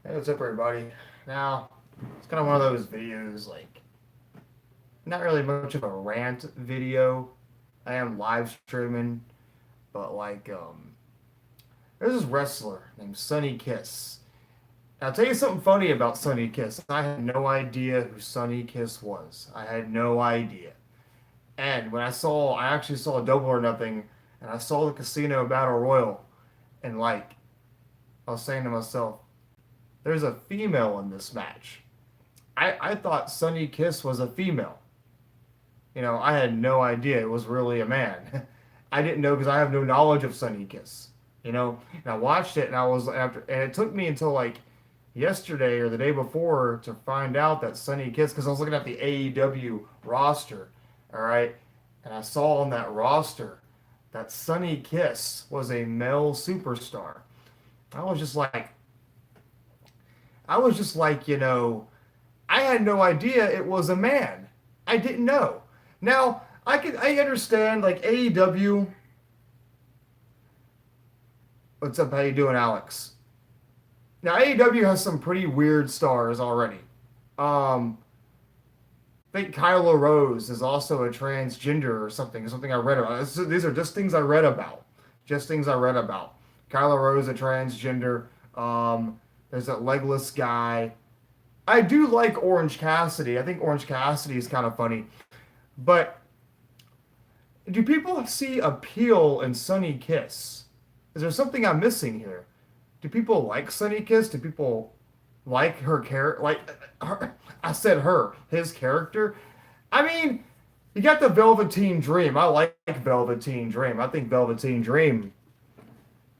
Hey, what's up, everybody? Now, it's kind of one of those videos, like, not really much of a rant video. I am live streaming, but, there's this wrestler named Sonny Kiss. Now, I'll tell you something funny about Sonny Kiss. I had no idea who Sonny Kiss was. I had no idea. And I actually saw a Double or Nothing, and I saw the Casino Battle Royal, and, I was saying to myself, there's a female in this match. I thought Sonny Kiss was a female. I had no idea it was really a man. I didn't know because I have no knowledge of Sonny Kiss. And I watched it and and it took me until like yesterday or the day before to find out that Sonny Kiss, because I was looking at the AEW roster, all right, and I saw on that roster that Sonny Kiss was a male superstar. I was just like, I was just like, I had no idea it was a man. I didn't know. Now, I understand like AEW. What's up? How you doing, Alex? Now AEW has some pretty weird stars already. I think Kyla Rose is also a transgender or something. Something I read about. These are just things I read about. Just things I read about. Kyla Rose, a transgender. There's that legless guy. I do like Orange Cassidy. I think Orange Cassidy is kind of funny. But do people see appeal in Sonny Kiss? Is there something I'm missing here? Do people like Sonny Kiss? Do people like her character? I said her, his character. I mean, you got the Velveteen Dream. I like Velveteen Dream. I think Velveteen Dream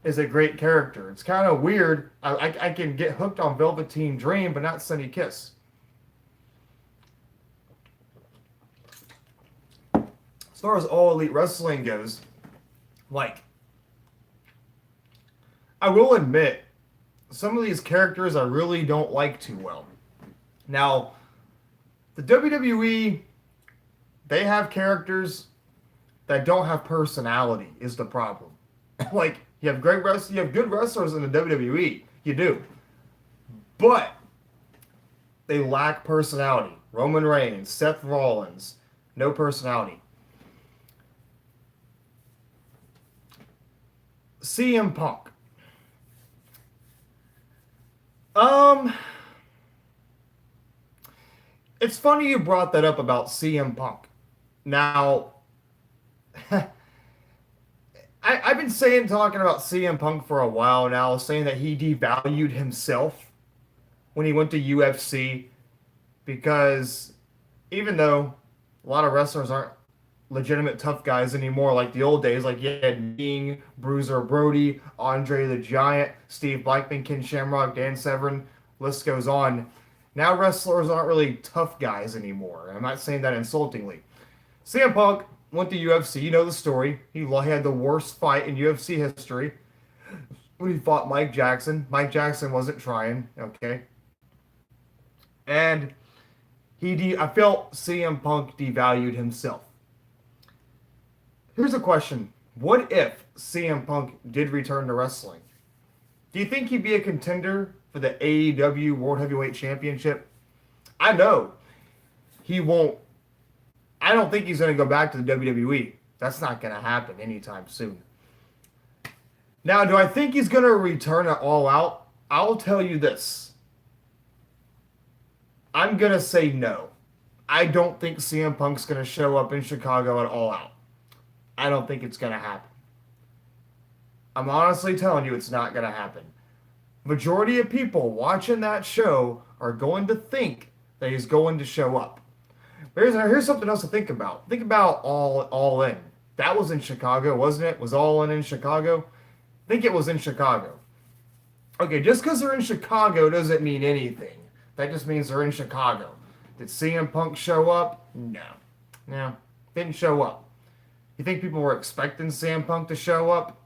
is a great character. It's kind of weird. I can get hooked on Velveteen Dream, but not Sonny Kiss. As far as All Elite Wrestling goes, I will admit, some of these characters I really don't like too well. Now, the WWE, they have characters that don't have personality is the problem. You have you have good wrestlers in the WWE. You do. But they lack personality. Roman Reigns, Seth Rollins, no personality. CM Punk. It's funny you brought that up about CM Punk. Now, I've been talking about CM Punk for a while now, saying that he devalued himself when he went to UFC, because even though a lot of wrestlers aren't legitimate tough guys anymore like the old days, like you had King, Bruiser Brody, Andre the Giant, Steve Blackman, Ken Shamrock, Dan Severn, list goes on. Now wrestlers aren't really tough guys anymore. I'm not saying that insultingly. CM Punk went to UFC. You know the story. He had the worst fight in UFC history when he fought Mike Jackson. Mike Jackson wasn't trying, okay? And I felt CM Punk devalued himself. Here's a question. What if CM Punk did return to wrestling? Do you think he'd be a contender for the AEW World Heavyweight Championship? I know he won't. I don't think he's going to go back to the WWE. That's not going to happen anytime soon. Now, do I think he's going to return at All Out? I'll tell you this. I'm going to say no. I don't think CM Punk's going to show up in Chicago at All Out. I don't think it's going to happen. I'm honestly telling you it's not going to happen. Majority of people watching that show are going to think that he's going to show up. Here's something else to think about. Think about All In. That was in Chicago, wasn't it? Was All In Chicago? I think it was in Chicago. Okay, just because they're in Chicago doesn't mean anything. That just means they're in Chicago. Did CM Punk show up? No, didn't show up. You think people were expecting CM Punk to show up?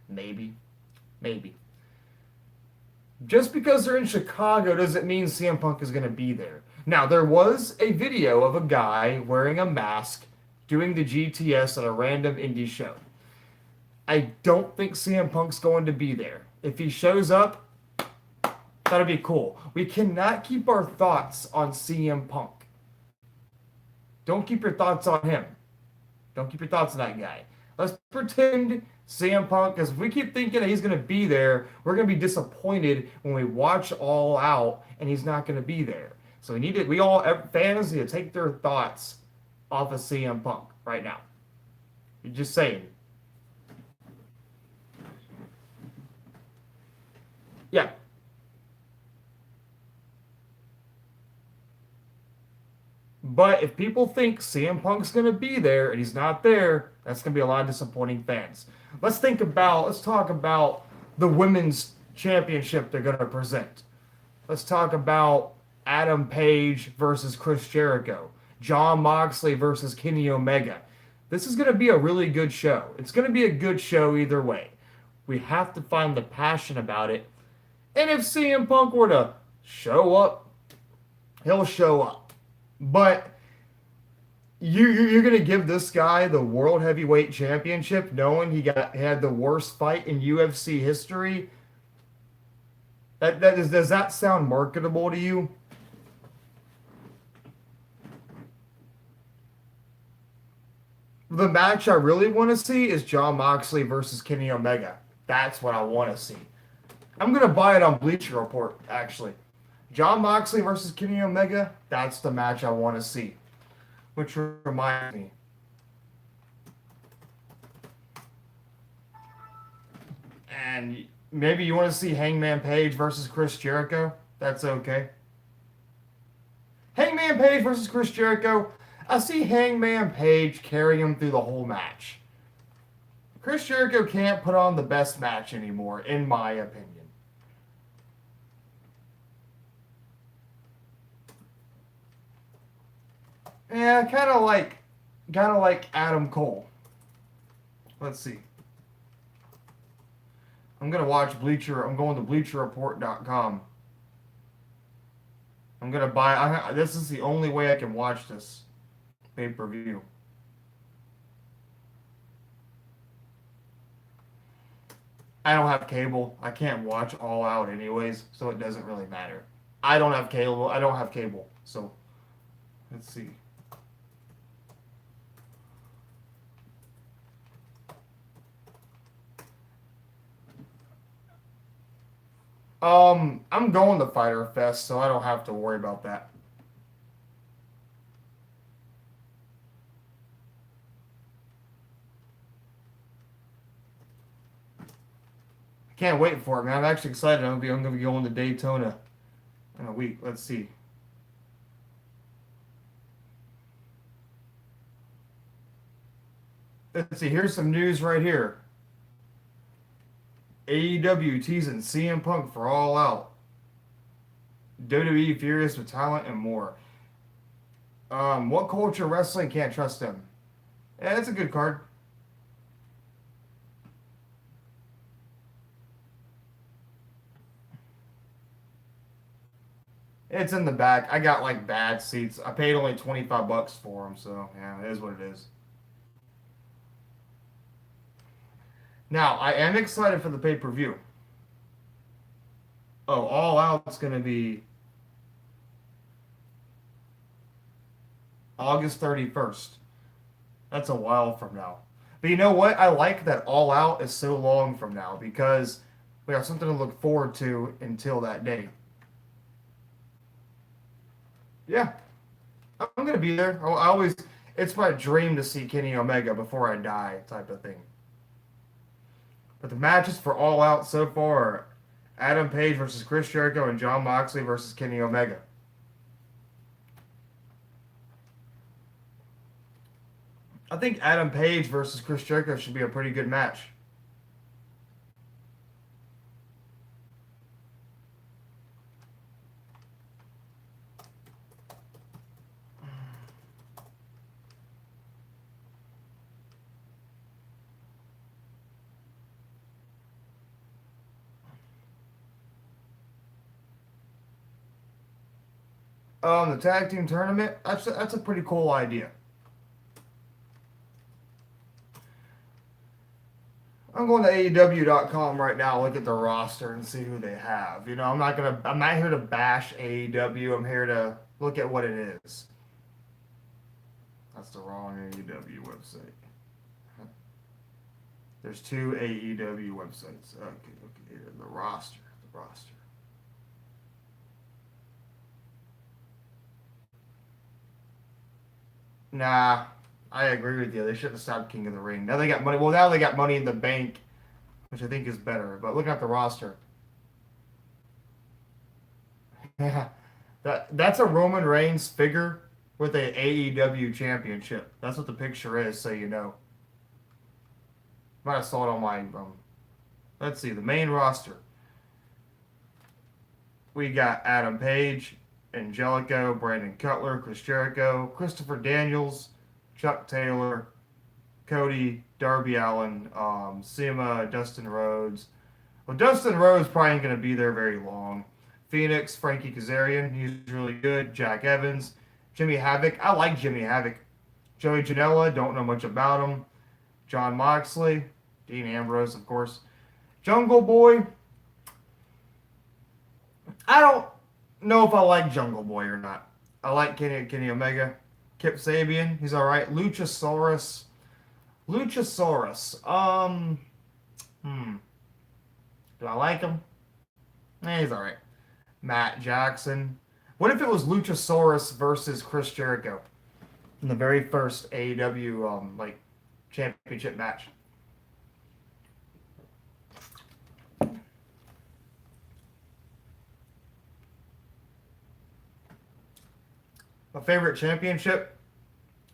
Maybe. Just because they're in Chicago doesn't mean CM Punk is going to be there. Now, there was a video of a guy wearing a mask doing the GTS at a random indie show. I don't think CM Punk's going to be there. If he shows up, that'd be cool. We cannot keep our thoughts on CM Punk. Don't keep your thoughts on him. Don't keep your thoughts on that guy. Let's pretend CM Punk, because if we keep thinking that he's going to be there, we're going to be disappointed when we watch All Out and he's not going to be there. So we all, fans need to take their thoughts off of CM Punk right now. You're just saying. Yeah. But if people think CM Punk's going to be there and he's not there, that's going to be a lot of disappointing fans. Let's talk about the women's championship they're going to present. Let's talk about Adam Page versus Chris Jericho, Jon Moxley versus Kenny Omega. This is going to be a really good show. It's going to be a good show either way. We have to find the passion about it. And if CM Punk were to show up, he'll show up. But you're gonna give this guy the World Heavyweight Championship, knowing had the worst fight in UFC history. Does that sound marketable to you? The match I really want to see is Jon Moxley versus Kenny Omega. That's what I want to see. I'm gonna buy it on Bleacher Report, actually. Jon Moxley versus Kenny Omega, that's the match I want to see. Which reminds me. And maybe you want to see Hangman Page versus Chris Jericho? That's okay. Hangman Page versus Chris Jericho, I see Hangman Page carry him through the whole match. Chris Jericho can't put on the best match anymore, in my opinion. Yeah, kind of like Adam Cole. Let's see. I'm going to BleacherReport.com. I'm going to buy, this is the only way I can watch this pay-per-view. I don't have cable. I can't watch All Out anyways, so it doesn't really matter. I don't have cable, so let's see. I'm going to Fyter Fest, so I don't have to worry about that. I can't wait for it, man. I'm actually excited. I'm gonna be going to Daytona in a week. Let's see. Let's see. Here's some news right here. AEW teasing CM Punk for All Out. WWE furious with talent and more. What culture wrestling can't trust him? Yeah, that's a good card. It's in the back. I got like bad seats. I paid only $25 for them, so yeah, it is what it is. Now, I am excited for the pay-per-view. Oh, All Out's going to be August 31st. That's a while from now. But you know what? I like that All Out is so long from now because we have something to look forward to until that day. Yeah, I'm going to be there. It's my dream to see Kenny Omega before I die type of thing. But the matches for All Out so far are Adam Page versus Chris Jericho and Jon Moxley versus Kenny Omega. I think Adam Page versus Chris Jericho should be a pretty good match. The tag team tournament, that's a pretty cool idea. I'm going to AEW.com right now, look at the roster and see who they have. You know, I'm not here to bash AEW. I'm here to look at what it is. That's the wrong AEW website. There's two AEW websites. Okay. The roster. The roster. Nah, I agree with you. They shouldn't have stopped King of the Ring. Now they got money. Well, now they got Money in the Bank, which I think is better. But looking at the roster, yeah, that's a Roman Reigns figure with a AEW championship. That's what the picture is, so you know. Might have saw it on my. Let's see the main roster. We got Adam Page, Angelico, Brandon Cutler, Chris Jericho, Christopher Daniels, Chuck Taylor, Cody, Darby Allin, Sema, Dustin Rhodes. Well, Dustin Rhodes probably ain't going to be there very long. Phoenix, Frankie Kazarian, he's really good. Jack Evans, Jimmy Havoc. I like Jimmy Havoc. Joey Janela, don't know much about him. John Moxley, Dean Ambrose, of course. Jungle Boy. I don't know if I like Jungle Boy or not. I like Kenny Omega. Kip Sabian, he's all right. Luchasaurus. Do I like him? He's all right. Matt Jackson. What if it was Luchasaurus versus Chris Jericho in the very first AEW championship match? My favorite championship.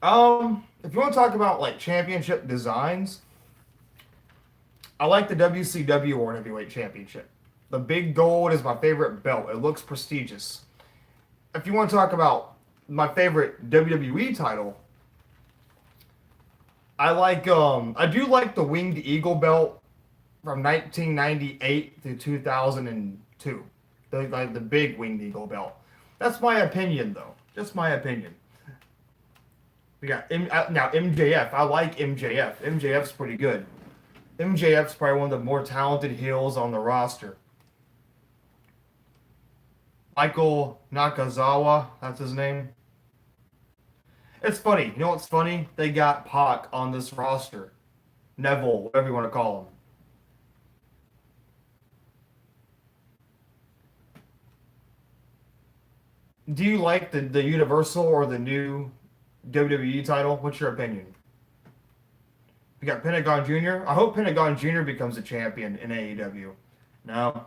If you want to talk about like championship designs, I like the WCW World Heavyweight Championship. The big gold is my favorite belt. It looks prestigious. If you want to talk about my favorite WWE title, I do like the Winged Eagle belt from 1998 to 2002. The big Winged Eagle belt. That's my opinion, though. Just my opinion. We got now MJF. I like MJF. MJF's pretty good. MJF's probably one of the more talented heels on the roster. Michael Nakazawa, that's his name. It's funny. You know what's funny? They got Pac on this roster. Neville, whatever you want to call him. Do you like the Universal or the new WWE title? What's your opinion? We got Pentagon Jr. I hope Pentagon Jr. becomes a champion in AEW. No.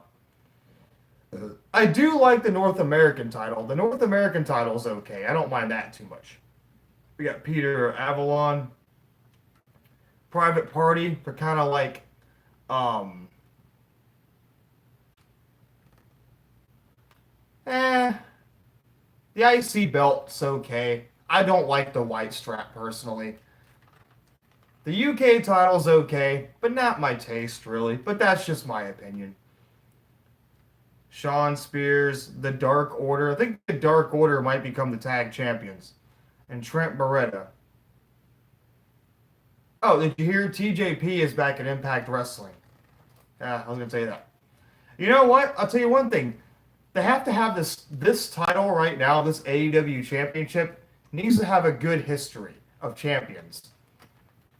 I do like the North American title. The North American title is okay. I don't mind that too much. We got Peter Avalon. Private Party. They're kind of like, the IC belt's okay. I don't like the white strap personally. The UK title's okay, but not my taste really. But that's just my opinion. Shawn Spears, the Dark Order. I think the Dark Order might become the tag champions. And Trent Beretta. Oh, did you hear TJP is back at Impact Wrestling? Yeah, I was going to say that. You know what? I'll tell you one thing. They have to have this title right now, this AEW championship, needs to have a good history of champions.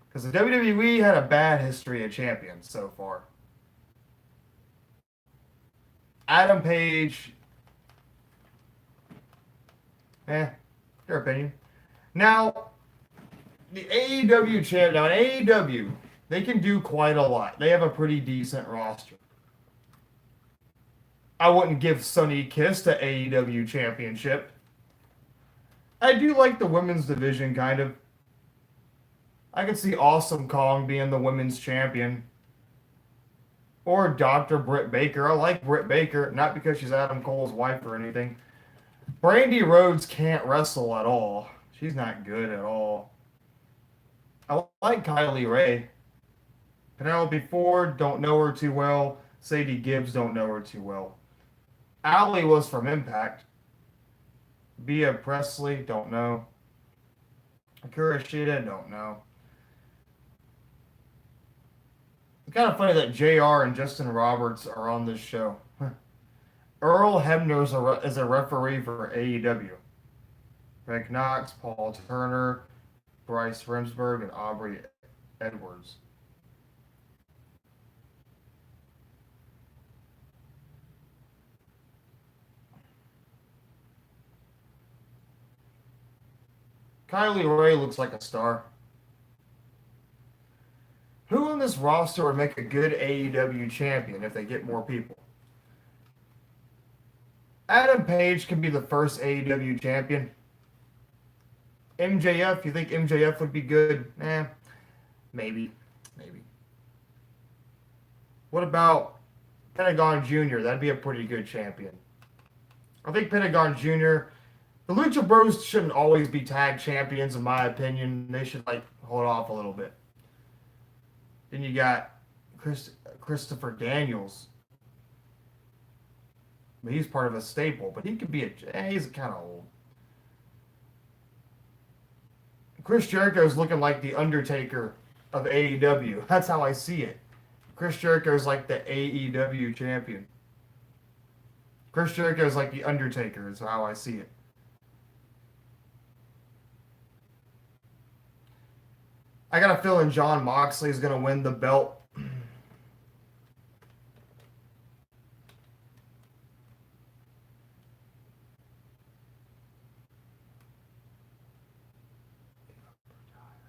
Because the WWE had a bad history of champions so far. Adam Page. Your opinion. Now, the AEW champ. Now, in AEW, they can do quite a lot. They have a pretty decent roster. I wouldn't give Sonny Kiss the AEW championship. I do like the women's division, kind of. I could see Awesome Kong being the women's champion. Or Dr. Britt Baker. I like Britt Baker, not because she's Adam Cole's wife or anything. Brandy Rhodes can't wrestle at all. She's not good at all. I like Kylie Ray. Penelope Ford, don't know her too well. Sadie Gibbs, don't know her too well. Allie was from Impact. Bea Presley, don't know. Akira Shida, don't know. Kind of funny that JR and Justin Roberts are on this show. Earl Hebner is a referee for AEW. Greg Knox, Paul Turner, Bryce Remsburg, and Aubrey Edwards. Kylie Ray looks like a star. Who on this roster would make a good AEW champion if they get more people? Adam Page can be the first AEW champion. MJF, you think MJF would be good? Maybe. Maybe. What about Pentagon Jr.? That'd be a pretty good champion. I think Pentagon Jr. The Lucha Bros shouldn't always be tag champions, in my opinion. They should hold off a little bit. Then you got Christopher Daniels. He's part of a staple, but he could be he's kind of old. Chris Jericho's looking like the Undertaker of AEW. That's how I see it. Chris Jericho's like the AEW champion. Chris Jericho's like the Undertaker is how I see it. I got a feeling Jon Moxley is going to win the belt.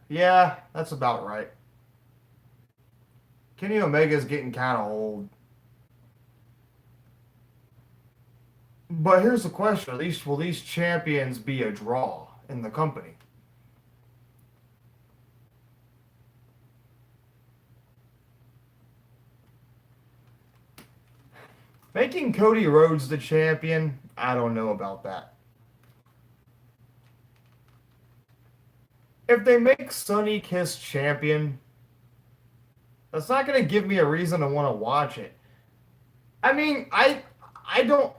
Yeah, that's about right. Kenny Omega's getting kind of old. But here's the question. Will these champions be a draw in the company? Making Cody Rhodes the champion, I don't know about that. If they make Sonny Kiss champion, that's not going to give me a reason to want to watch it. I mean, I don't.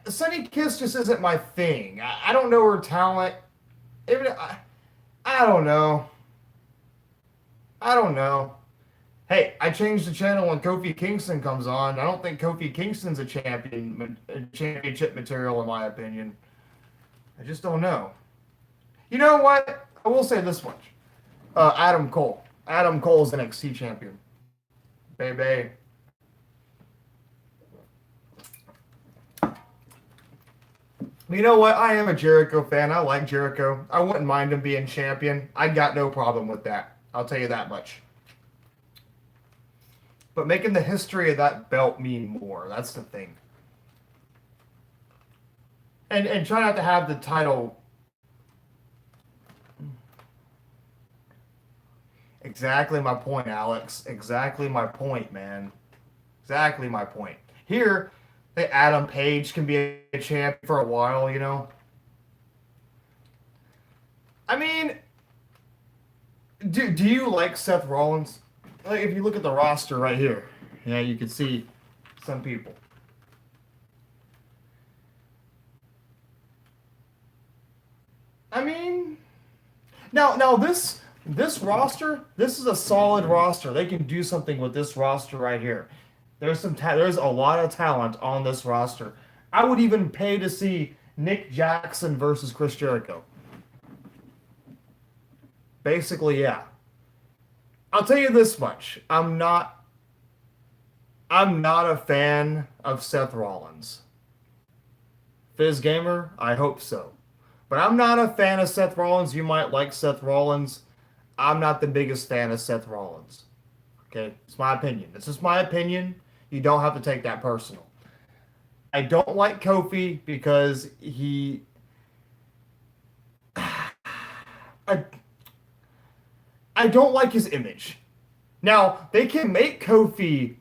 Sonny Kiss just isn't my thing. I don't know her talent. Even I don't know. I don't know. Hey, I changed the channel when Kofi Kingston comes on. I don't think Kofi Kingston's a championship material in my opinion. I just don't know. You know what? I will say this much. Adam Cole. Adam Cole's NXT champion. Baby. You know what? I am a Jericho fan. I like Jericho. I wouldn't mind him being champion. I got no problem with that. I'll tell you that much. But making the history of that belt mean more. That's the thing. And try not to have the title. Exactly my point, Alex. Exactly my point, man. Exactly my point. Here, Adam Page can be a champ for a while, you know? I mean, do you like Seth Rollins? Like, if you look at the roster right here, yeah, you can see some people. I mean, now this roster, this is a solid roster. They can do something with this roster right here. There's a lot of talent on this roster. I would even pay to see Nick Jackson versus Chris Jericho. Basically, yeah. I'll tell you this much. I'm not a fan of Seth Rollins. Fizz Gamer, I hope so. But I'm not a fan of Seth Rollins. You might like Seth Rollins. I'm not the biggest fan of Seth Rollins. Okay? It's my opinion. It's just my opinion. You don't have to take that personal. I don't like Kofi because I don't like his image. Now, they can make Kofi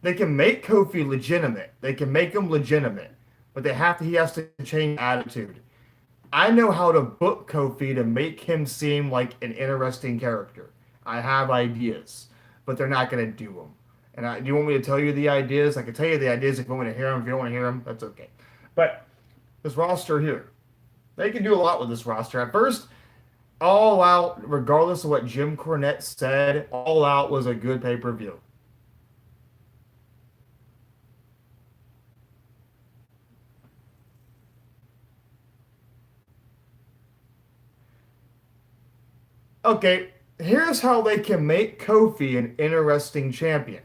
legitimate. They can make him legitimate. But he has to change attitude. I know how to book Kofi to make him seem like an interesting character. I have ideas, but they're not going to do them. And do you want me to tell you the ideas? I can tell you the ideas if you want me to hear them. If you don't want to hear them, that's okay. But this roster here, they can do a lot with this roster. At first, All Out, regardless of what Jim Cornette said, All Out was a good pay-per-view. Okay, here's how they can make Kofi an interesting champion.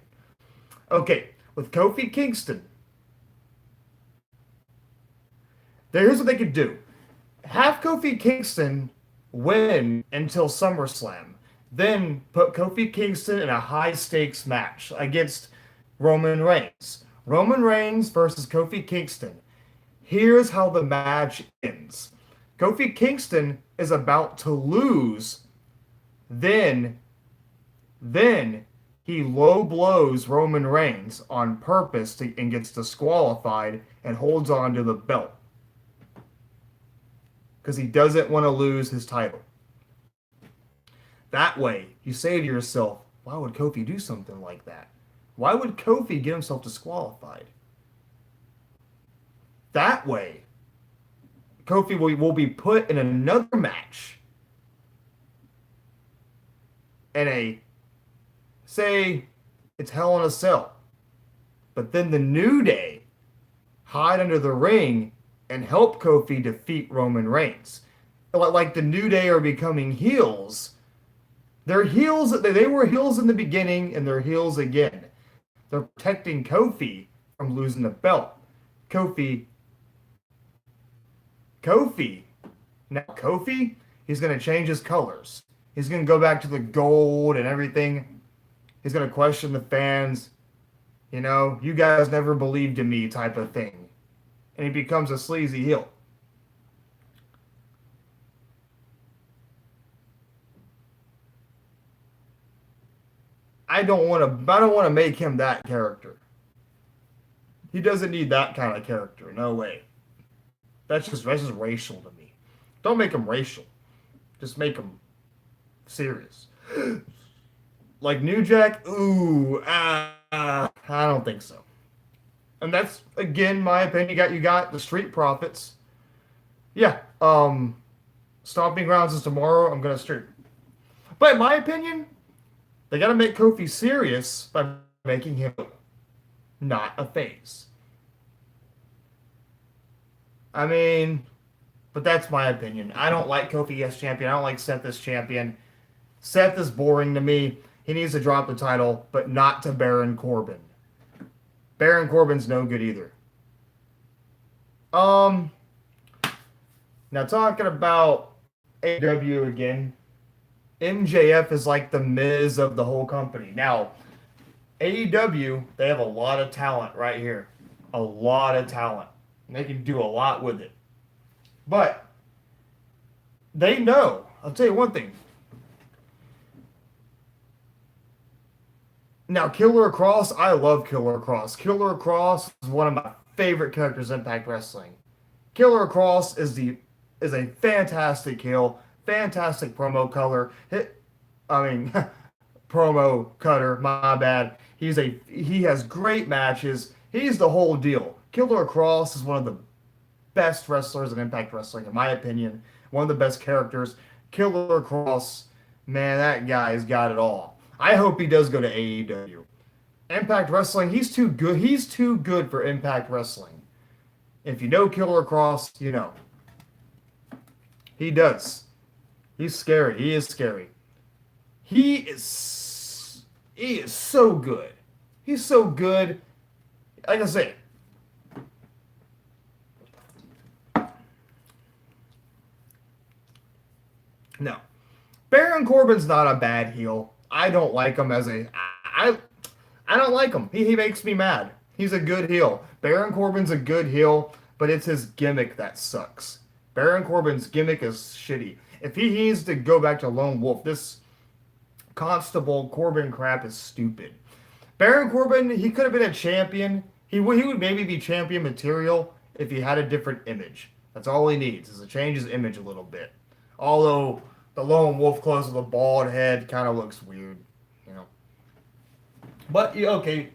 Okay, with Kofi Kingston, here's what they could do. Have Kofi Kingston win until SummerSlam. Then put Kofi Kingston in a high stakes match against Roman Reigns. Roman Reigns versus Kofi Kingston. Here's how the match ends. Kofi Kingston is about to lose. Then, then he low blows Roman Reigns on purpose and gets disqualified and holds on to the belt because he doesn't want to lose his title. That way, you say to yourself, why would Kofi do something like that? Why would Kofi get himself disqualified? That way, Kofi will be put in another match. And say, it's Hell in a Cell. But then the New Day hide under the ring and help Kofi defeat Roman Reigns. Like the New Day are becoming heels. They're heels. They were heels in the beginning, and they're heels again. They're protecting Kofi from losing the belt. Kofi. Now Kofi, he's going to change his colors. He's going to go back to the gold and everything. He's going to question the fans. You know, you guys never believed in me type of thing. And he becomes a sleazy heel. I don't want to make him that character. He doesn't need that kind of character. No way. That's just racial to me. Don't make him racial. Just make him serious. Like New Jack, I don't think so. And that's again my opinion. You got the Street Profits. Yeah, Stomping Grounds is tomorrow. I'm gonna stream. But in my opinion, they gotta make Kofi serious by making him not a face. I mean, but that's my opinion. I don't like Kofi as champion. I don't like Seth as champion. Seth is boring to me. He needs to drop the title, but not to Baron Corbin. Baron Corbin's no good either. Now talking about AEW again, MJF is like the Miz of the whole company. Now, AEW, they have a lot of talent right here. A lot of talent. And they can do a lot with it. But they know. I'll tell you one thing. Now, Killer Cross, I love Killer Cross. Killer Cross is one of my favorite characters in Impact Wrestling. Killer Cross is a fantastic heel, fantastic promo color. Promo cutter. My bad. He has great matches. He's the whole deal. Killer Cross is one of the best wrestlers in Impact Wrestling, in my opinion. One of the best characters. Killer Cross, man, that guy's got it all. I hope he does go to AEW. Impact Wrestling, he's too good. He's too good for Impact Wrestling. If you know Killer Cross, you know. He does. He's scary. He is scary. He is so good. He's so good. Like I say, no. Baron Corbin's not a bad heel. I don't like him I don't like him. He makes me mad. He's a good heel. Baron Corbin's a good heel, but it's his gimmick that sucks. Baron Corbin's gimmick is shitty. If he needs to go back to Lone Wolf, this Constable Corbin crap is stupid. Baron Corbin, he could have been a champion. He would maybe be champion material if he had a different image. That's all he needs, is to change his image a little bit. Although the Lone Wolf clothes with a bald head kind of looks weird, you know. But yeah, okay.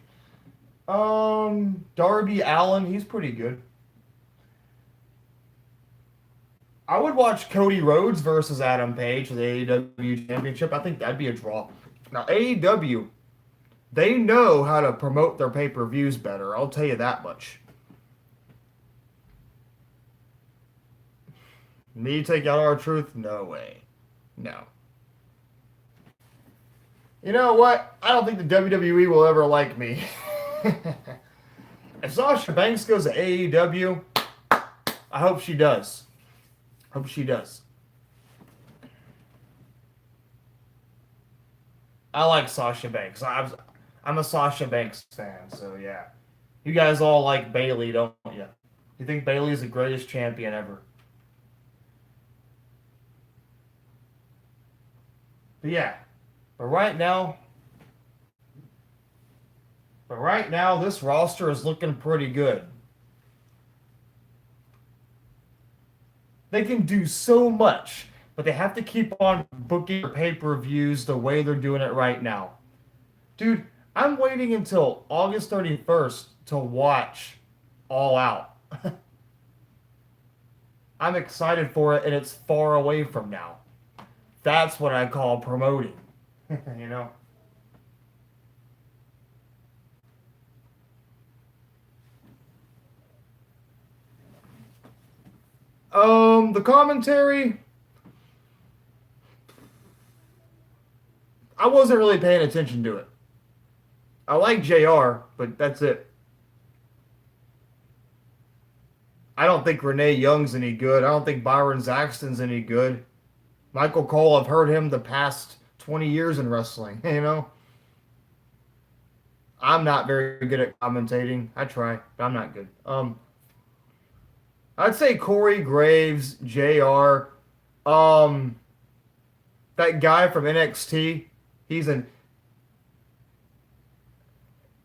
Darby Allin, he's pretty good. I would watch Cody Rhodes versus Adam Page for the AEW Championship. I think that'd be a draw. Now AEW, they know how to promote their pay-per-views better. I'll tell you that much. Me take out R-Truth? No way. No. You know what? I don't think the WWE will ever like me. If Sasha Banks goes to AEW, I hope she does. Hope she does. I like Sasha Banks. I'm a Sasha Banks fan, so yeah. You guys all like Bailey, don't you? You think Bailey is the greatest champion ever? But yeah. But right now, this roster is looking pretty good. They can do so much, but they have to keep on booking their pay-per-views the way they're doing it right now. Dude, I'm waiting until August 31st to watch All Out. I'm excited for it, and it's far away from now. That's what I call promoting. you know? The commentary, I wasn't really paying attention to it. I like JR, but that's it. I don't think Renee Young's any good. I don't think Byron Zaxton's any good. Michael Cole, I've heard him the past 20 years in wrestling, I'm not very good at commentating. I try, but I'm not good. I'd say Corey Graves, JR, um, that guy from NXT, he's an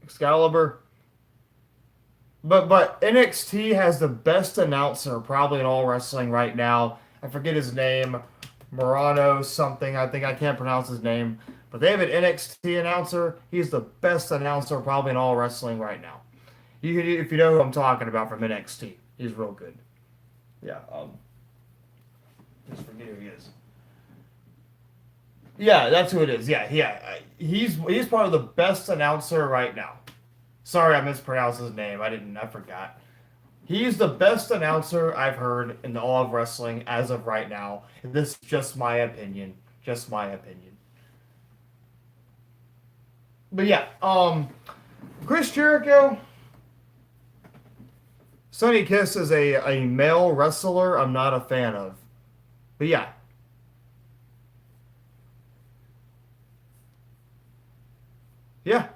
Excalibur. But NXT has the best announcer probably in all wrestling right now. I forget his name, Morano something. I think I can't pronounce his name, but they have an NXT announcer. He's the best announcer probably in all wrestling right now. If you know who I'm talking about from NXT, he's real good. Yeah. Just forget who he is. Yeah, that's who it is. Yeah, yeah. He's probably the best announcer right now. Sorry, I mispronounced his name. I didn't. I forgot. He's the best announcer I've heard in all of wrestling as of right now. This is just my opinion. Just my opinion. But yeah, Chris Jericho, Sonny Kiss is a male wrestler I'm not a fan of. But yeah, yeah,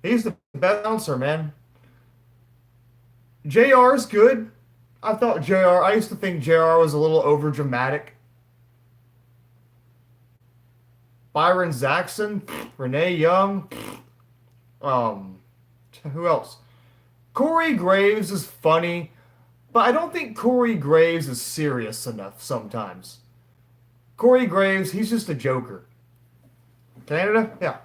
he's the best announcer, man. JR's good. I thought JR, I used to think JR was a little over dramatic. Byron Zaxton, Renee Young, um, who else? Corey Graves is funny, but I don't think Corey Graves is serious enough sometimes. Corey Graves, he's just a joker. Canada? Yeah.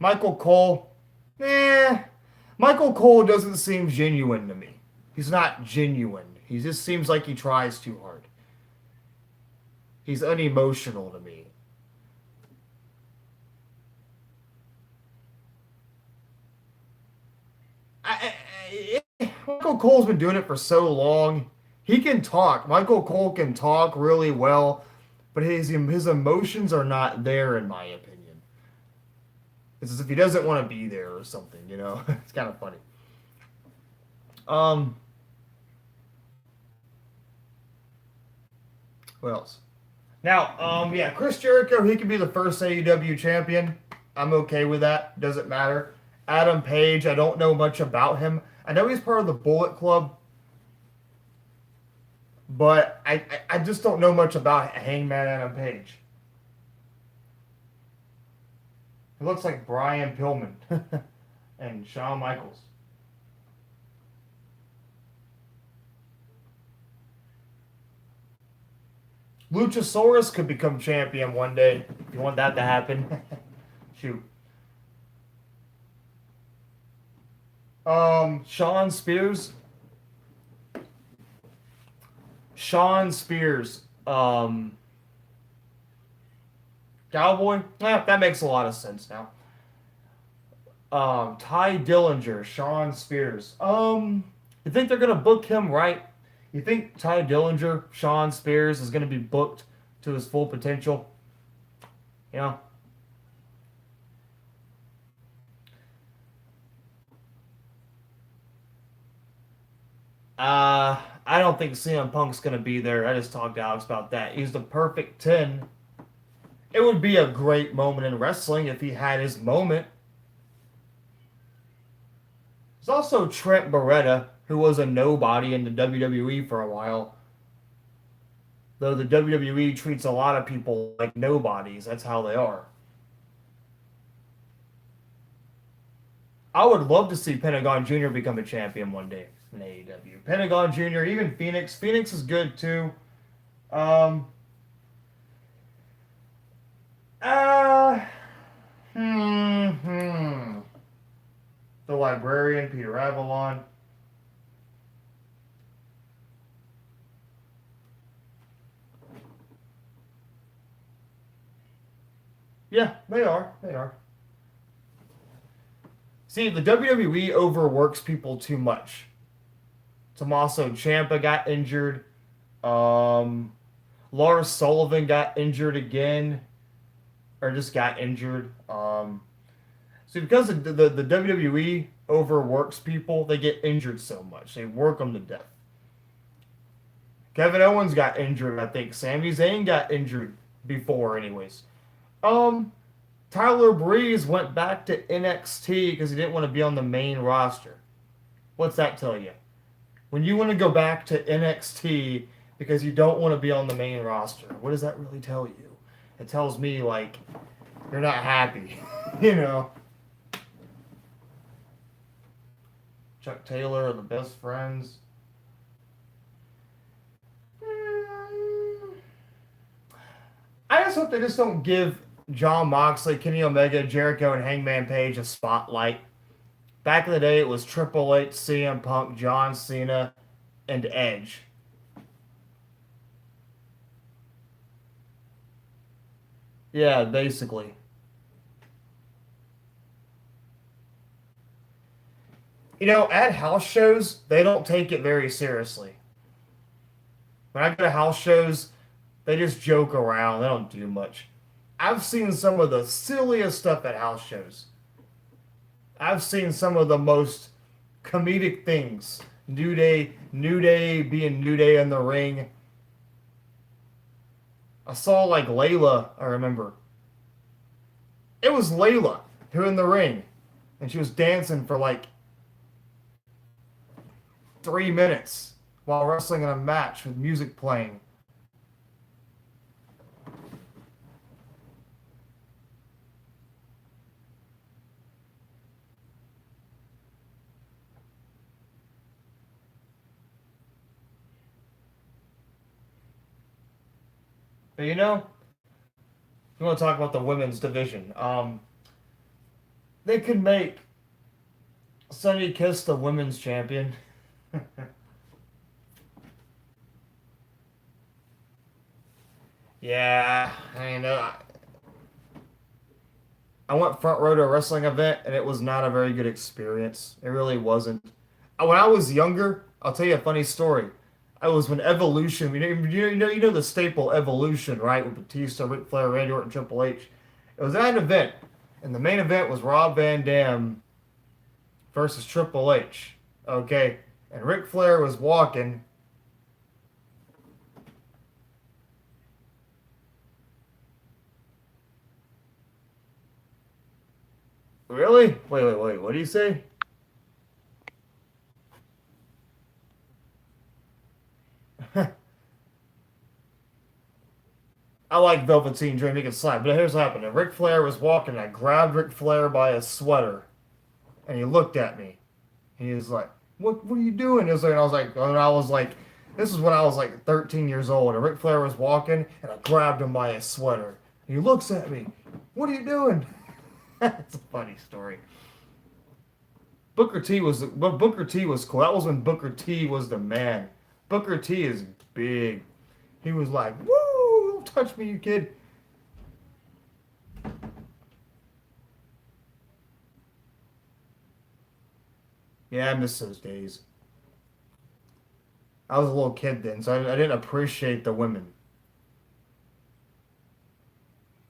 Michael Cole? Eh. Michael Cole doesn't seem genuine to me. He's not genuine. He just seems like he tries too hard. He's unemotional to me. Michael Cole's been doing it for so long. He can talk. Michael Cole can talk really well, but his emotions are not there, in my opinion. It's as if he doesn't want to be there or something. It's kind of funny. Um, what else? Now, yeah, Chris Jericho, he could be the first AEW champion. I'm okay with that. Doesn't matter. Adam Page, I don't know much about him. I know he's part of the Bullet Club, but I just don't know much about Hangman Adam Page. He looks like Brian Pillman and Shawn Michaels. Luchasaurus could become champion one day. If you want that to happen, shoot. Sean Spears. Sean Spears. Cowboy. That makes a lot of sense now. Ty Dillinger. Sean Spears. You think they're gonna book him right? You think Ty Dillinger, Sean Spears is going to be booked to his full potential? You know, I don't think CM Punk's going to be there. I just talked to Alex about that. He's the perfect 10. It would be a great moment in wrestling if he had his moment. There's also Trent Beretta, who was a nobody in the WWE for a while. Though the WWE treats a lot of people like nobodies. That's how they are. I would love to see Pentagon Jr. become a champion one day in AEW. Pentagon Jr., even Phoenix. Phoenix is good too. Um, uh, hmm. The Librarian, Peter Avalon. Yeah, they are. They are. See, the WWE overworks people too much. Tommaso Ciampa got injured. Um, Lars Sullivan got injured again, or just got injured. See, because the WWE overworks people, they get injured so much. They work them to death. Kevin Owens got injured, I think. Sami Zayn got injured before, anyways. Um, Tyler Breeze went back to NXT because he didn't want to be on the main roster. What's that tell you? When you want to go back to NXT because you don't want to be on the main roster, what does that really tell you? It tells me, like, you're not happy, you know? Chuck Taylor are the best friends. I just hope they just don't give John Moxley, Kenny Omega, Jericho, and Hangman Page a spotlight. Back in the day, it was Triple H, CM Punk, John Cena, and Edge. Yeah, basically. You know, at house shows, they don't take it very seriously. When I go to house shows, they just joke around. They don't do much. I've seen some of the silliest stuff at house shows. I've seen some of the most comedic things. New Day being New Day in the ring. I saw like Layla, I remember. It was Layla who in the ring. And she was dancing for like 3 minutes while wrestling in a match with music playing. But you know, you want to talk about the women's division. They could make Sonny Kiss the women's champion. Yeah, I know. I went front row to a wrestling event and it was not a very good experience. It really wasn't. When I was younger, I'll tell you a funny story. I was when Evolution, you know the staple Evolution, right? With Batista, Ric Flair, Randy Orton, Triple H. It was at an event, and the main event was Rob Van Dam versus Triple H. Okay, and Ric Flair was walking. Really? Wait. What do you say? I like Velveteen Dream, he can slap. But here's what happened. And Ric Flair was walking. I grabbed Ric Flair by his sweater, and he looked at me. He was like, "What are you doing?" And I was like, this is when I was like 13 years old. And Ric Flair was walking, and I grabbed him by his sweater. And he looks at me. What are you doing? That's a funny story. Booker T was cool. That was when Booker T was the man. Booker T is big. He was like, "Woo! Don't touch me, you kid." Yeah, I miss those days. I was a little kid then, so I didn't appreciate the women.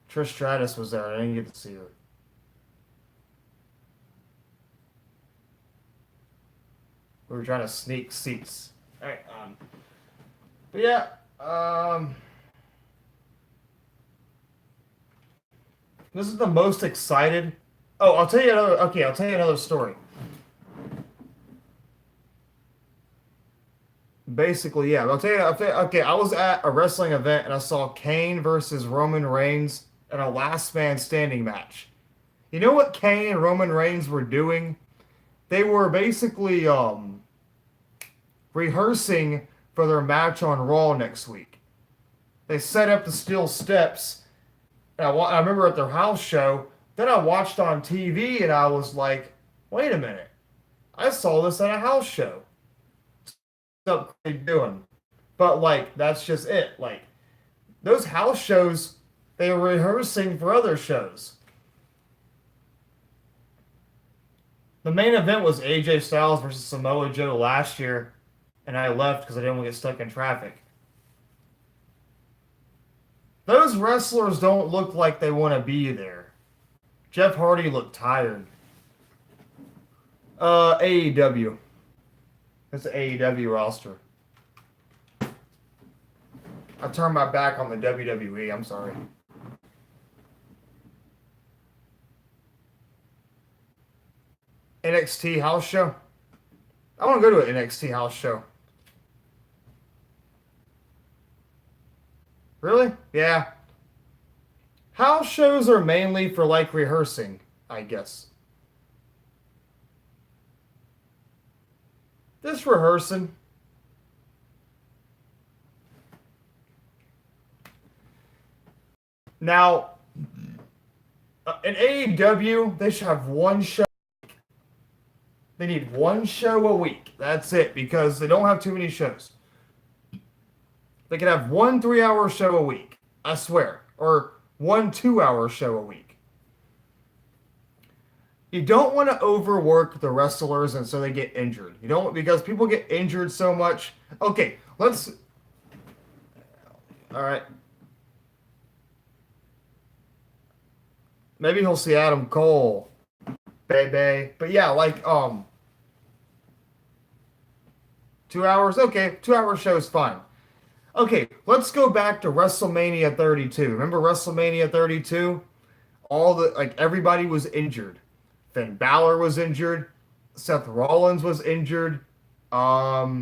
Trish Stratus was there. I didn't get to see her. We were trying to sneak seats. All right. But yeah. This is the most excited. Oh, I'll tell you another. Okay, I'll tell you another story. Basically, yeah. I'll tell you. Okay, I was at a wrestling event and I saw Kane versus Roman Reigns in a last man standing match. You know what Kane and Roman Reigns were doing? They were basically rehearsing for their match on Raw next week. They set up the steel steps. And I remember at their house show. Then I watched on TV and I was like, wait a minute. I saw this at a house show. What they doing? But like, that's just it. Like, those house shows, they were rehearsing for other shows. The main event was AJ Styles versus Samoa Joe last year, and I left because I didn't want to get stuck in traffic. Those wrestlers don't look like they want to be there. Jeff Hardy looked tired. AEW. It's the AEW roster. I turned my back on the WWE. I'm sorry. NXT house show. I want to go to an NXT house show. Really? Yeah. House shows are mainly for like rehearsing, I guess. Just rehearsing. Now, in AEW, they should have one show. They need one show a week. That's it, because they don't have too many shows. They could have one 3-hour show a week. I swear. Or one 2-hour show a week. You don't want to overwork the wrestlers and so they get injured. You don't, because people get injured so much. Okay, let's. All right. Maybe he'll see Adam Cole, baby. But yeah, like 2 hours. Okay, 2-hour show is fine. Okay, let's go back to WrestleMania 32. Remember WrestleMania 32? Everybody was injured. Finn Balor was injured. Seth Rollins was injured. A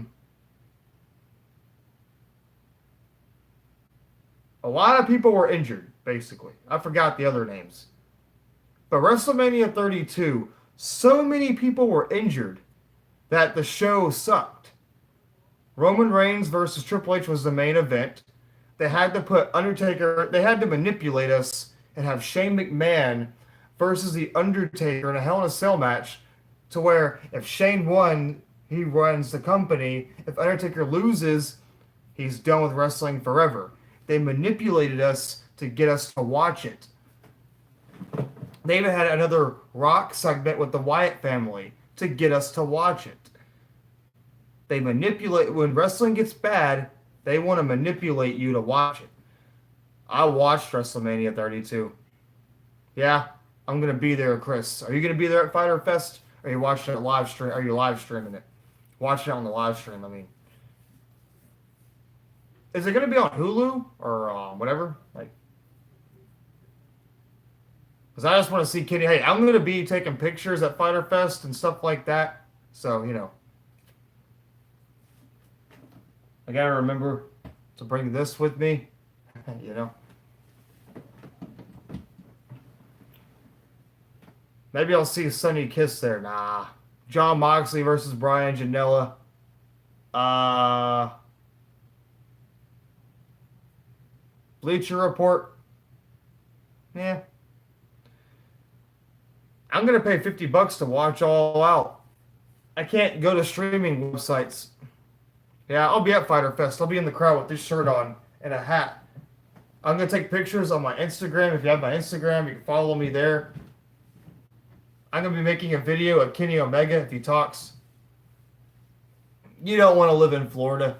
lot of people were injured, basically. I forgot the other names. But WrestleMania 32, so many people were injured that the show sucked. Roman Reigns versus Triple H was the main event. They had to put Undertaker, they had to manipulate us and have Shane McMahon versus The Undertaker in a Hell in a Cell match to where if Shane won, he runs the company. If Undertaker loses, he's done with wrestling forever. They manipulated us to get us to watch it. They even had another Rock segment with the Wyatt family to get us to watch it. They manipulate, when wrestling gets bad, they want to manipulate you to watch it. I watched WrestleMania 32. Yeah, I'm going to be there, Chris. Are you going to be there at Fyter Fest? Or are you watching it live stream? Are you live streaming it? Watch it on the live stream, I mean. Is it going to be on Hulu or whatever? Like, because I just want to see Kenny. Hey, I'm going to be taking pictures at Fyter Fest and stuff like that. So, you know. I got to remember to bring this with me. You know. Maybe I'll see Sonny Kiss there. Nah. John Moxley versus Bryan Janela. Bleacher Report. Yeah. I'm going to pay $50 to watch All Out. I can't go to streaming websites. Yeah, I'll be at Fyter Fest. I'll be in the crowd with this shirt on and a hat. I'm going to take pictures on my Instagram. If you have my Instagram, you can follow me there. I'm going to be making a video of Kenny Omega if he talks. You don't want to live in Florida.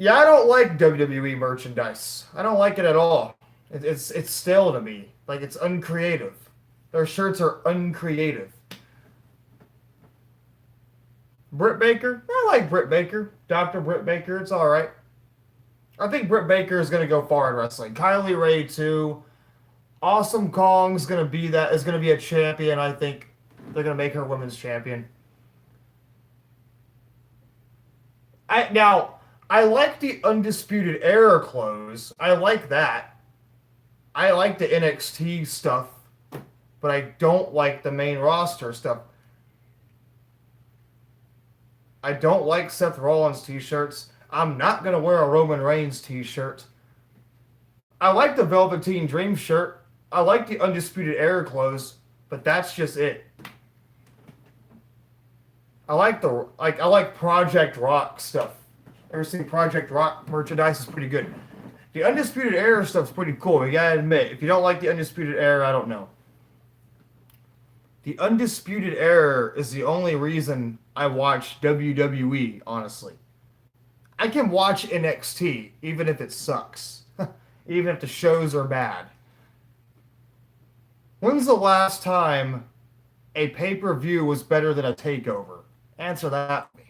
Yeah, I don't like WWE merchandise. I don't like it at all. It's stale to me. Like it's uncreative. Their shirts are uncreative. Britt Baker, I like Britt Baker. Dr. Britt Baker, it's all right. I think Britt Baker is going to go far in wrestling. Kylie Ray too. Awesome Kong's going to be that is going to be a champion. I think they're going to make her women's champion. I like the Undisputed Era clothes. I like that. I like the NXT stuff, but I don't like the main roster stuff. I don't like Seth Rollins t-shirts. I'm not gonna wear a Roman Reigns t-shirt. I like the Velveteen Dream shirt. I like the Undisputed Era clothes, but that's just it. I like Project Rock stuff. Ever seen Project Rock merchandise? Is pretty good. The Undisputed Era stuff's pretty cool. You gotta admit, if you don't like the Undisputed Era, I don't know. The Undisputed Era is the only reason I watch WWE, honestly. I can watch NXT even if it sucks, even if the shows are bad. When's the last time a pay-per-view was better than a takeover? Answer that for me.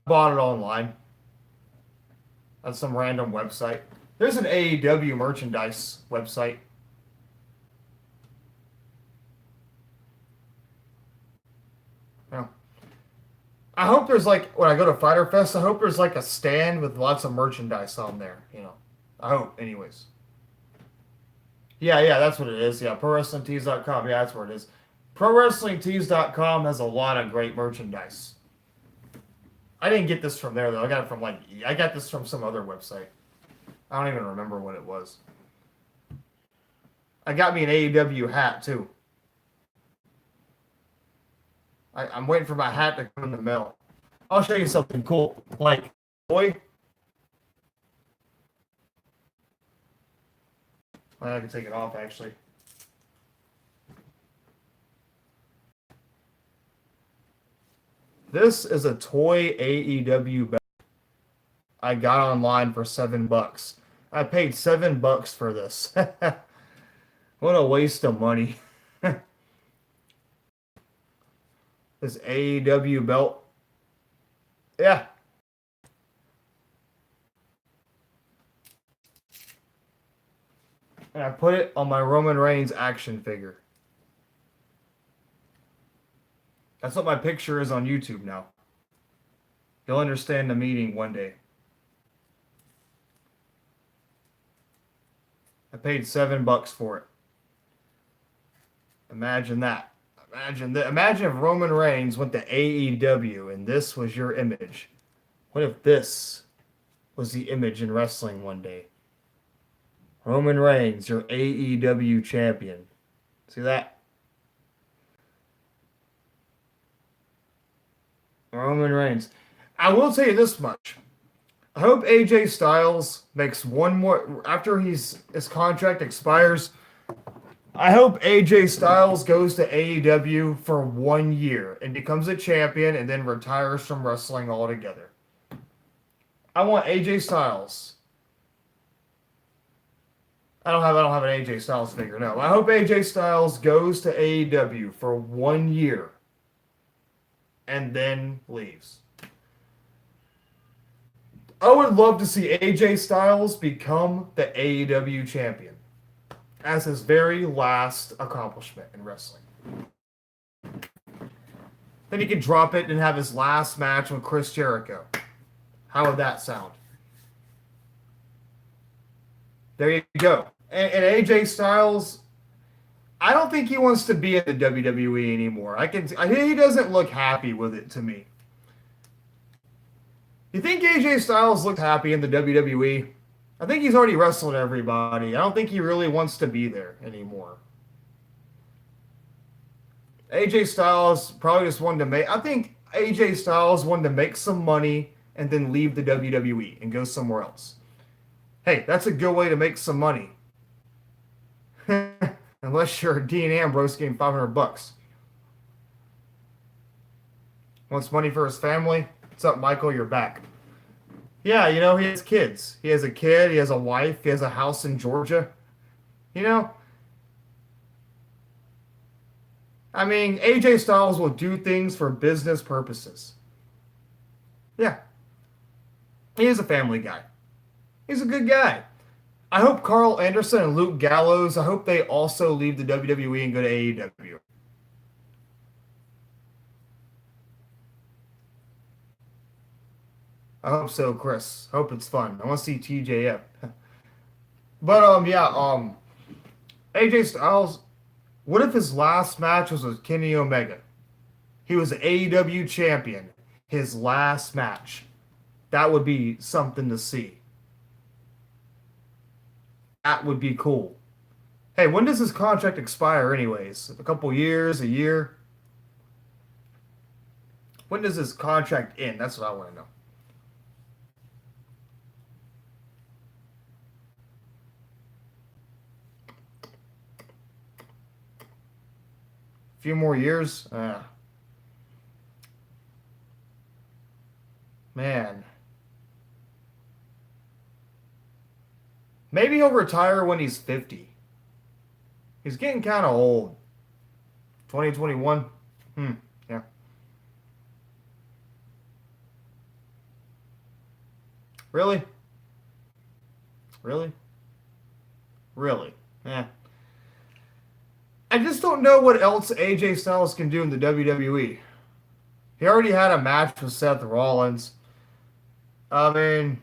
Bought it online on some random website. There's an AEW merchandise website. Yeah. I hope there's like when I go to Fighter Fest, I hope there's like a stand with lots of merchandise on there. I hope, anyways. Yeah, that's what it is. Yeah, ProWrestlingTees.com. Yeah, that's where it is. ProWrestlingTees.com has a lot of great merchandise. I didn't get this from there though. I got this from some other website. I don't even remember what it was. I got me an AEW hat too. I'm waiting for my hat to come in the mail. I'll show you something cool. Like, boy. Well, I can take it off actually. This is a toy AEW belt I got online for $7. I paid $7 for this. What a waste of money. This AEW belt. Yeah. And I put it on my Roman Reigns action figure. That's what my picture is on YouTube now. You'll understand the meaning one day. I paid $7 for it. Imagine that. Imagine if Roman Reigns went to AEW and this was your image. What if this was the image in wrestling one day? Roman Reigns, your AEW champion. See that? Roman Reigns. I will tell you this much. I hope AJ Styles makes one more after his contract expires. I hope AJ Styles goes to AEW for 1 year and becomes a champion and then retires from wrestling altogether. I want AJ Styles. I don't have an AJ Styles figure. No. I hope AJ Styles goes to AEW for 1 year and then leaves. I would love to see AJ Styles become the AEW champion as his very last accomplishment in wrestling. Then he could drop it and have his last match with Chris Jericho. How would that sound? There you go. And AJ Styles, I don't think he wants to be in the WWE anymore. He doesn't look happy with it to me. You think AJ Styles looked happy in the WWE? I think he's already wrestled everybody. I don't think he really wants to be there anymore. AJ Styles probably just wanted to I think AJ Styles wanted to make some money and then leave the WWE and go somewhere else. Hey, that's a good way to make some money. Unless you're Dean Ambrose getting $500. Wants money for his family. What's up, Michael? You're back. Yeah, he has kids. He has a kid. He has a wife. He has a house in Georgia. You know, I mean, AJ Styles will do things for business purposes. Yeah, he is a family guy. He's a good guy. I hope Carl Anderson and Luke Gallows, I hope they also leave the WWE and go to AEW. I hope so, Chris. I hope it's fun. I want to see TJF. But yeah, AJ Styles, what if his last match was with Kenny Omega? He was the AEW champion. His last match. That would be something to see. That would be cool. Hey, when does his contract expire anyways? A couple years, a year? When does his contract end? That's what I want to know. A few more years? Man. Maybe he'll retire when he's 50. He's getting kind of old. 2021? Yeah. Really? Really? Really? Yeah. I just don't know what else AJ Styles can do in the WWE. He already had a match with Seth Rollins. I mean,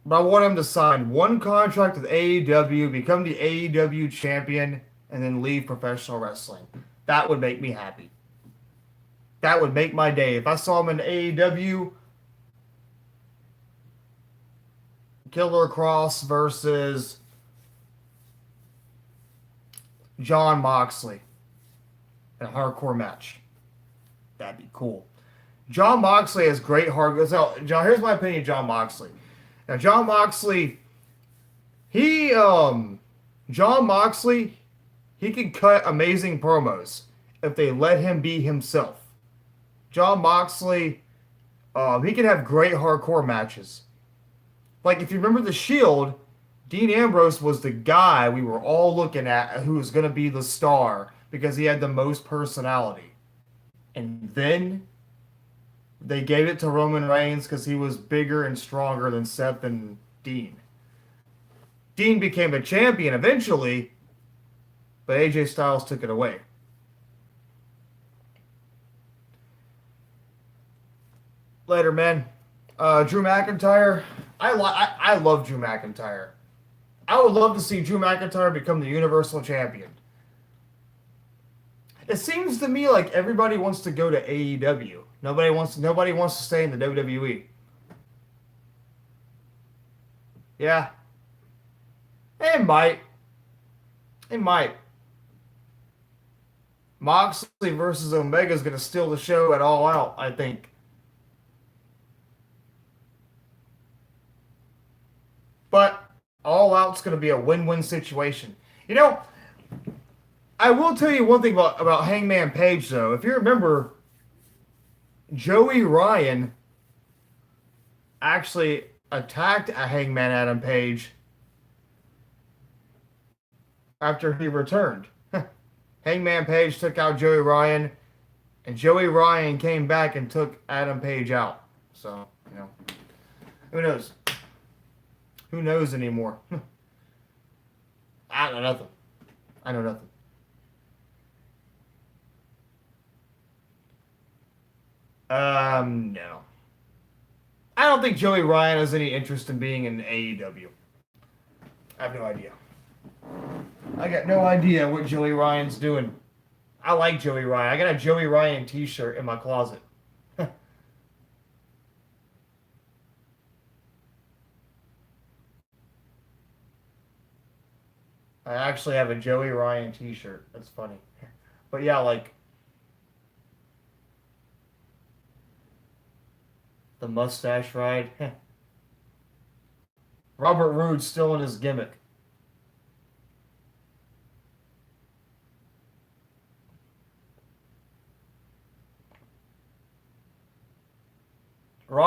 but I want him to sign one contract with AEW, become the AEW champion, and then leave professional wrestling. That would make me happy. That would make my day. If I saw him in AEW, Killer Cross versus John Moxley in a hardcore match. That'd be cool. John Moxley has great hard. So, John, here's my opinion of John Moxley. Now, John Moxley, John Moxley, he can cut amazing promos if they let him be himself. John Moxley, he can have great hardcore matches. Like, if you remember The Shield, Dean Ambrose was the guy we were all looking at who was going to be the star because he had the most personality. And then they gave it to Roman Reigns because he was bigger and stronger than Seth and Dean. Dean became a champion eventually, but AJ Styles took it away. Later, man. Drew McIntyre. I love Drew McIntyre. I would love to see Drew McIntyre become the Universal Champion. It seems to me like everybody wants to go to AEW. Nobody wants to stay in the WWE. Yeah. It might. It might. Moxley versus Omega is going to steal the show at All Out, I think. But All Out's going to be a win-win situation. I will tell you one thing about Hangman Page, though. If you remember, Joey Ryan actually attacked a Hangman Adam Page after he returned. Hangman Page took out Joey Ryan, and Joey Ryan came back and took Adam Page out. So, who knows? Who knows anymore? I know nothing. I know nothing. No. I don't think Joey Ryan has any interest in being in AEW. I have no idea. I got no idea what Joey Ryan's doing. I like Joey Ryan. I got a Joey Ryan t-shirt in my closet. I actually have a Joey Ryan t-shirt. That's funny. But yeah, like the mustache ride. Robert Roode's still in his gimmick.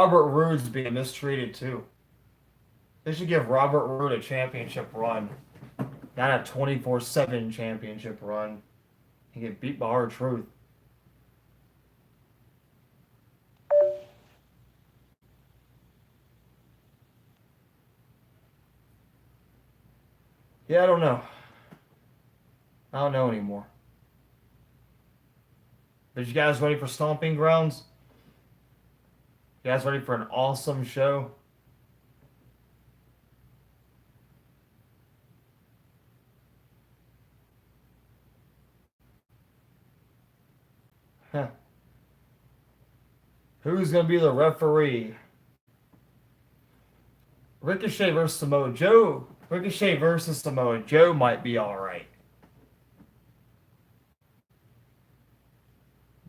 Robert Roode's being mistreated too. They should give Robert Roode a championship run, not a 24/7 championship run. He get beat by our truth. Yeah, I don't know. I don't know anymore. But you guys ready for Stomping Grounds? You guys ready for an awesome show? Huh. Who's going to be the referee? Ricochet versus Samoa Joe. Ricochet versus Samoa Joe might be alright.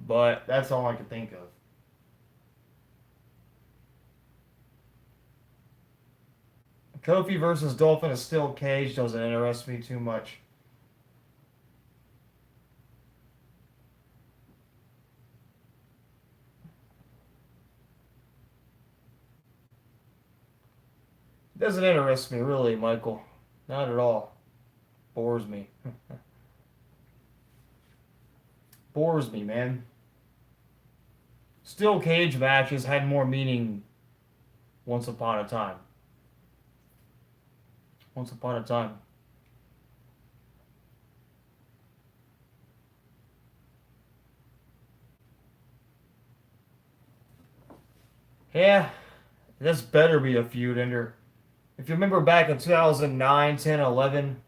But that's all I can think of. Kofi versus Dolphin is still cage. Doesn't interest me too much. Doesn't interest me really, Michael. Not at all. Bores me. Bores me, man. Steel cage matches had more meaning once upon a time. Once upon a time. Yeah, this better be a feud ender. If you remember back in 2009, 10, 11,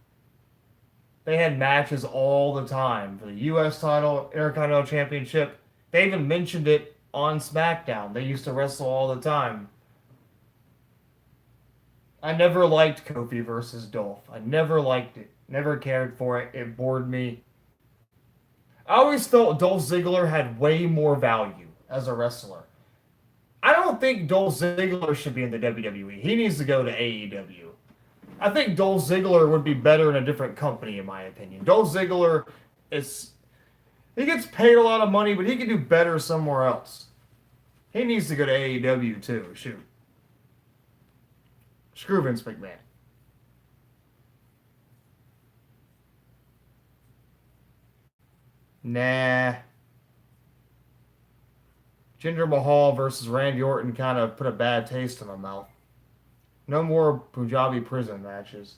they had matches all the time for the U.S. title, Intercontinental Championship. They even mentioned it on SmackDown. They used to wrestle all the time. I never liked Kofi versus Dolph. I never liked it. Never cared for it. It bored me. I always thought Dolph Ziggler had way more value as a wrestler. I don't think Dolph Ziggler should be in the WWE. He needs to go to AEW. I think Dolph Ziggler would be better in a different company, in my opinion. Dolph Ziggler is... He gets paid a lot of money, but he can do better somewhere else. He needs to go to AEW, too. Shoot. Screw Vince McMahon. Nah. Jinder Mahal versus Randy Orton kind of put a bad taste in my mouth. No more Punjabi prison matches.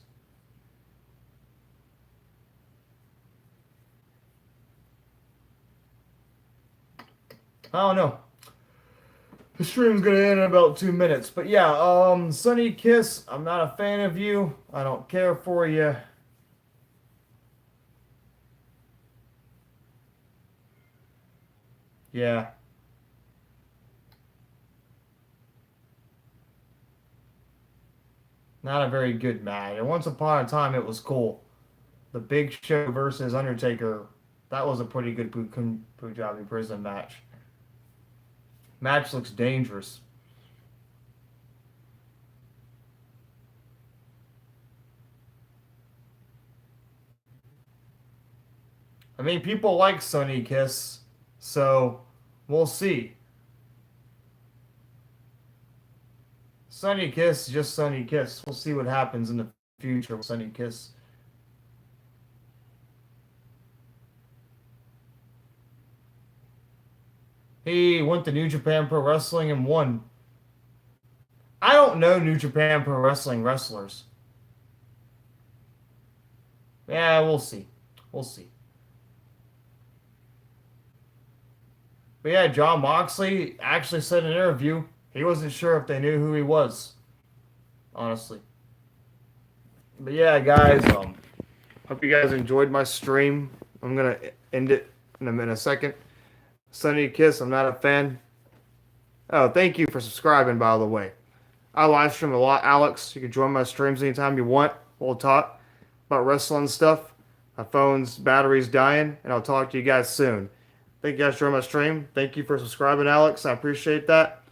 I don't know. The stream's gonna end in about 2 minutes. But yeah, Sonny Kiss, I'm not a fan of you. I don't care for you. Yeah. Not a very good match. And once upon a time, it was cool. The Big Show versus Undertaker. That was a pretty good Punjabi prison match. Match looks dangerous. I mean, people like Sonny Kiss, so we'll see. Sonny Kiss, just Sonny Kiss. We'll see what happens in the future with Sonny Kiss. He went to New Japan Pro Wrestling and won. I don't know New Japan Pro Wrestling wrestlers. Yeah, we'll see. We'll see. But yeah, John Moxley actually said in an interview he wasn't sure if they knew who he was. Honestly. But yeah, guys, hope you guys enjoyed my stream. I'm gonna end it in a second. Sonny Kiss, I'm not a fan. Oh, thank you for subscribing, by the way. I live stream a lot, Alex. You can join my streams anytime you want. We'll talk about wrestling stuff. My phone's battery's dying, and I'll talk to you guys soon. Thank you guys for joining my stream. Thank you for subscribing, Alex. I appreciate that.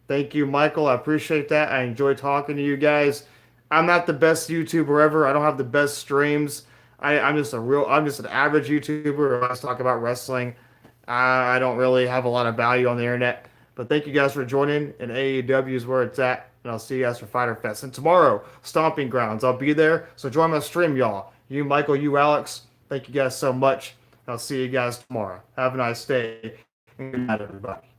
Thank you, Michael. I appreciate that. I enjoy talking to you guys. I'm not the best YouTuber ever. I don't have the best streams. I'm just an average YouTuber who likes to talk about wrestling. I don't really have a lot of value on the internet. But thank you guys for joining, and AEW is where it's at. And I'll see you guys for Fighter Fest. And tomorrow, Stomping Grounds. I'll be there. So join my stream, y'all. You, Michael, you, Alex. Thank you guys so much. I'll see you guys tomorrow. Have a nice day. And good night, everybody.